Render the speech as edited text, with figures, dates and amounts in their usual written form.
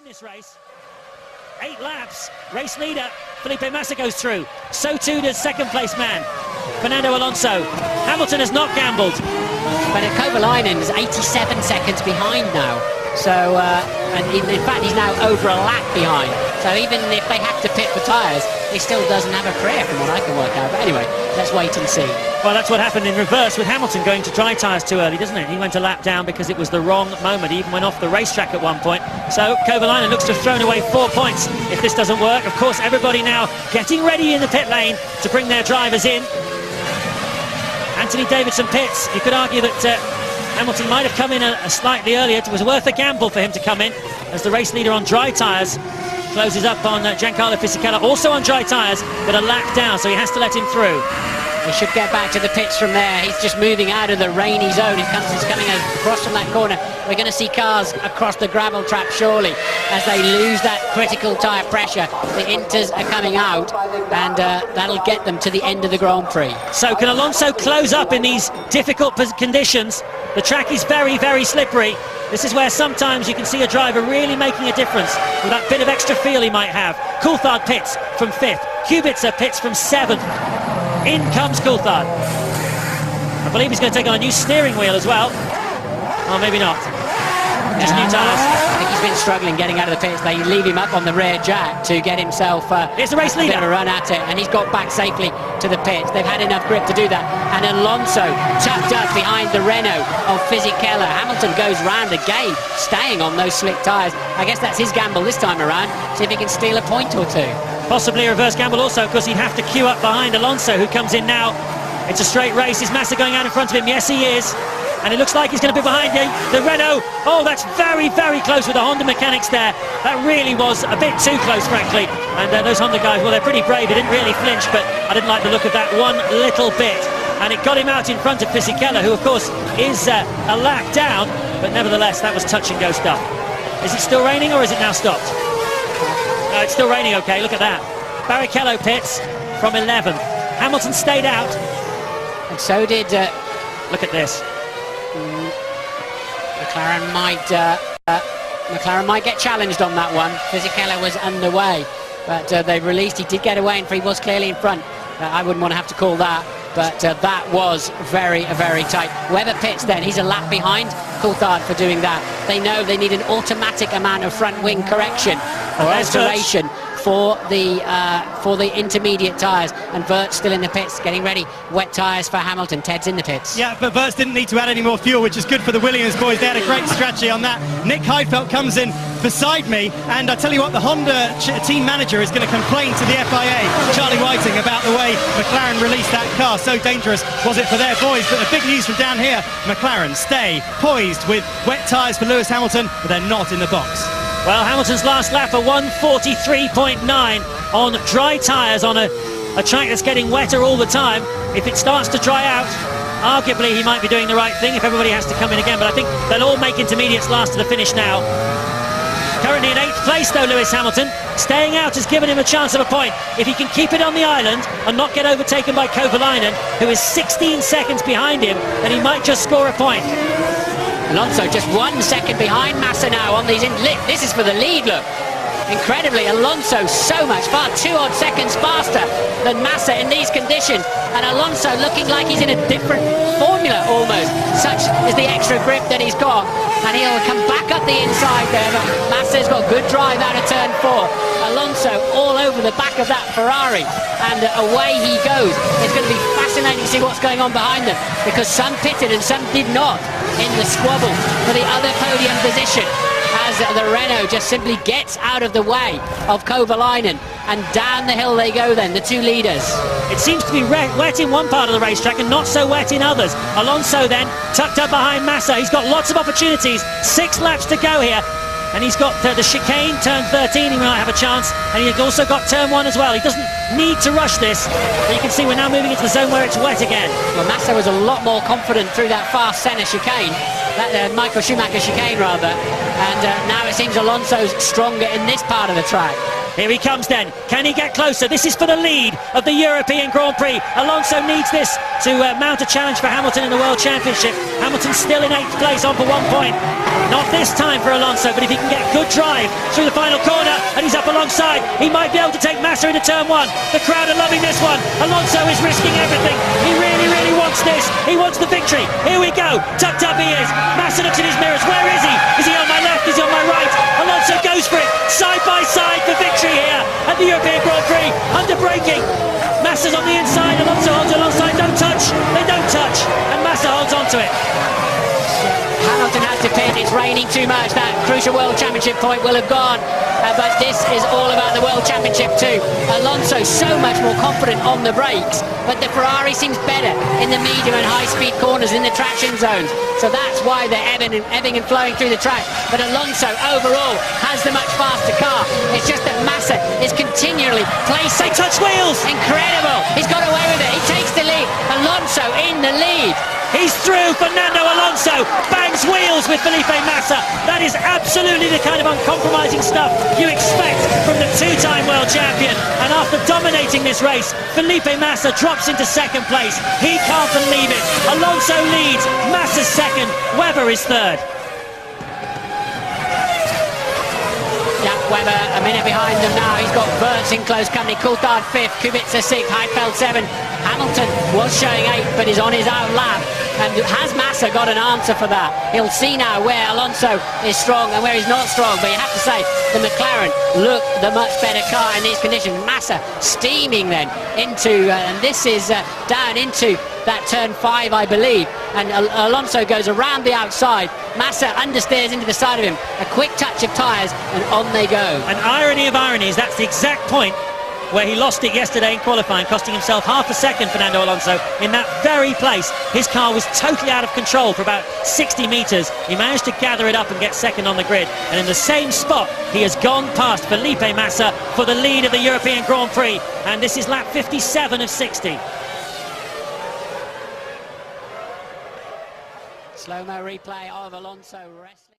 win this race. 8 laps. Race leader Felipe Massa goes through. So too does second place man Fernando Alonso. Hamilton has not gambled. But Kovalainen is 87 seconds behind now. So, and in fact, he's now over a lap behind. So even if they have to pit for tyres, he still doesn't have a career from what I can work out. But anyway, let's wait and see. Well, that's what happened in reverse with Hamilton going to dry tyres too early, doesn't it? He went a lap down because it was the wrong moment. He even went off the racetrack at one point. So Kovalainen looks to have thrown away 4 points if this doesn't work. Of course, everybody now getting ready in the pit lane to bring their drivers in. Anthony Davidson pits. You could argue that Hamilton might have come in a slightly earlier. It was worth a gamble for him to come in as the race leader on dry tyres closes up on Giancarlo Fisichella, also on dry tyres, but a lap down, so he has to let him through. He should get back to the pits from there. He's just moving out of the rainy zone. He's coming across from that corner. We're going to see cars across the gravel trap shortly as they lose that critical tyre pressure. The Inters are coming out, and that'll get them to the end of the Grand Prix. So can Alonso close up in these difficult conditions? The track is very, very slippery. This is where sometimes you can see a driver really making a difference with that bit of extra feel he might have. Coulthard pits from 5th. Kubica pits from 7th. In comes Coulthard. I believe he's going to take on a new steering wheel as well. Or maybe not. Just new tyres. I think he's been struggling getting out of the pits. They leave him up on the rear jack to get himself Here's the race leader. A bit of a run at it, and he's got back safely to the pits. They've had enough grip to do that. And Alonso tucked up behind the Renault of Fisichella. Hamilton goes round again, staying on those slick tyres. I guess that's his gamble this time around. See if he can steal a point or two. Possibly a reverse gamble also, because he'd have to queue up behind Alonso, who comes in now. It's a straight race. Is Massa going out in front of him? Yes, he is. And it looks like he's going to be behind the Renault. Oh, that's very, very close with the Honda mechanics there. That really was a bit too close, frankly. And those Honda guys, well, they're pretty brave. They didn't really flinch, but I didn't like the look of that one little bit. And it got him out in front of Fisichella, who, of course, is a lap down. But nevertheless, that was touch-and-go stuff. Is it still raining, or is it now stopped? No, it's still raining, OK. Look at that. Barrichello pits from 11th. Hamilton stayed out. And so did... look at this. McLaren might get challenged on that one. Fisichella was underway, but they released. He did get away, and he was clearly in front. I wouldn't want to have to call that, but that was very, very tight. Whoever pits then, he's a lap behind Coulthard for doing that. They know they need an automatic amount of front wing correction or alteration for the intermediate tyres, and Vert's still in the pits getting ready. Wet tyres for Hamilton. Ted's in the pits. Yeah, but Vert's didn't need to add any more fuel, which is good for the Williams boys. They had a great strategy on that. Nick Heidfeld comes in beside me, and I tell you what, the Honda team manager is going to complain to the FIA, Charlie Whiting, about the way McLaren released that car. So dangerous was it for their boys. But the big news from down here, McLaren stay poised with wet tyres for Lewis Hamilton, but they're not in the box. Well, Hamilton's last lap, a 1:43.9 on dry tyres on a track that's getting wetter all the time. If it starts to dry out, arguably he might be doing the right thing if everybody has to come in again, but I think they'll all make intermediates last to the finish now. Currently in 8th place though, Lewis Hamilton. Staying out has given him a chance of a point. If he can keep it on the island and not get overtaken by Kovalainen, who is 16 seconds behind him, then he might just score a point. Alonso just 1 second behind Massa now on these. This is for the lead, look. Incredibly, Alonso so much, far 2 odd seconds faster than Massa in these conditions. And Alonso looking like he's in a different formula almost. Such is the extra grip that he's got. And he'll come back up the inside there, but Massa's got good drive out of turn 4. Alonso all over the back of that Ferrari, and away he goes. It's going to be fascinating to see what's going on behind them, because some pitted and some did not in the squabble for the other podium position, as the Renault just simply gets out of the way of Kovalainen, and down the hill they go then, the two leaders. It seems to be wet in one part of the racetrack and not so wet in others. Alonso then tucked up behind Massa. He's got lots of opportunities. 6 laps to go here. And he's got the chicane, turn 13, he might have a chance. And he's also got turn 1 as well. He doesn't need to rush this. But you can see we're now moving into the zone where it's wet again. Well, Massa was a lot more confident through that fast centre chicane. That Michael Schumacher chicane, rather. And now it seems Alonso's stronger in this part of the track. Here he comes then. Can he get closer? This is for the lead. of the European Grand Prix. Alonso needs this to mount a challenge for Hamilton in the World Championship. Hamilton's still in 8th place, on for 1 point. Not this time for Alonso, but if he can get good drive through the final corner and he's up alongside, he might be able to take Massa into turn 1. The crowd are loving this one. Alonso is risking everything. He really, really wants this. He wants the victory. Here we go. Tucked up he is. Massa looks in his mirrors. Where is he? Is he on my left? Is he on my right? Alonso goes for it. Side by side for victory here at the European Grand Prix. Under braking. Massa's on the inside. Alonso holds alongside. Don't touch. They don't touch. And Massa holds on to it. Hamilton has to pit. It's raining too much. That crucial World Championship point will have gone. But this is all about the World Championship too. Alonso so much more confident on the brakes, but the Ferrari seems better in the medium and high-speed corners, in the traction zones. So that's why they're ebbing and flowing through the track. But Alonso overall has the much faster car. It's just that Massa is continually placing. They touch wheels. Incredible. He's got away with it. He takes the lead. Alonso in the lead. He's through. Fernando Alonso bangs wheels with Felipe Massa. That is absolutely the kind of uncompromising stuff you expect from the two-time world champion. And after dominating this race, Felipe Massa drops into 2nd place. He can't believe it. Alonso leads. Massa's 2nd. Webber is 3rd. Webber a minute behind them now. He's got Burns in close company. Coulthard 5th, Kubica 6th, Heidfeld 7th. Hamilton was showing 8th, but is on his own lap. And has Massa got an answer for that? He'll see now where Alonso is strong and where he's not strong. But you have to say, the McLaren look the much better car in these conditions. Massa steaming then into, and this is down into that turn 5, I believe. And Alonso goes around the outside. Massa understeers into the side of him. A quick touch of tyres, and on they go. An irony of ironies, that's the exact point where he lost it yesterday in qualifying, costing himself half a second, Fernando Alonso. In that very place, his car was totally out of control for about 60 metres. He managed to gather it up and get 2nd on the grid. And in the same spot, he has gone past Felipe Massa for the lead of the European Grand Prix. And this is lap 57 of 60. Slow-mo replay of Alonso wrestling.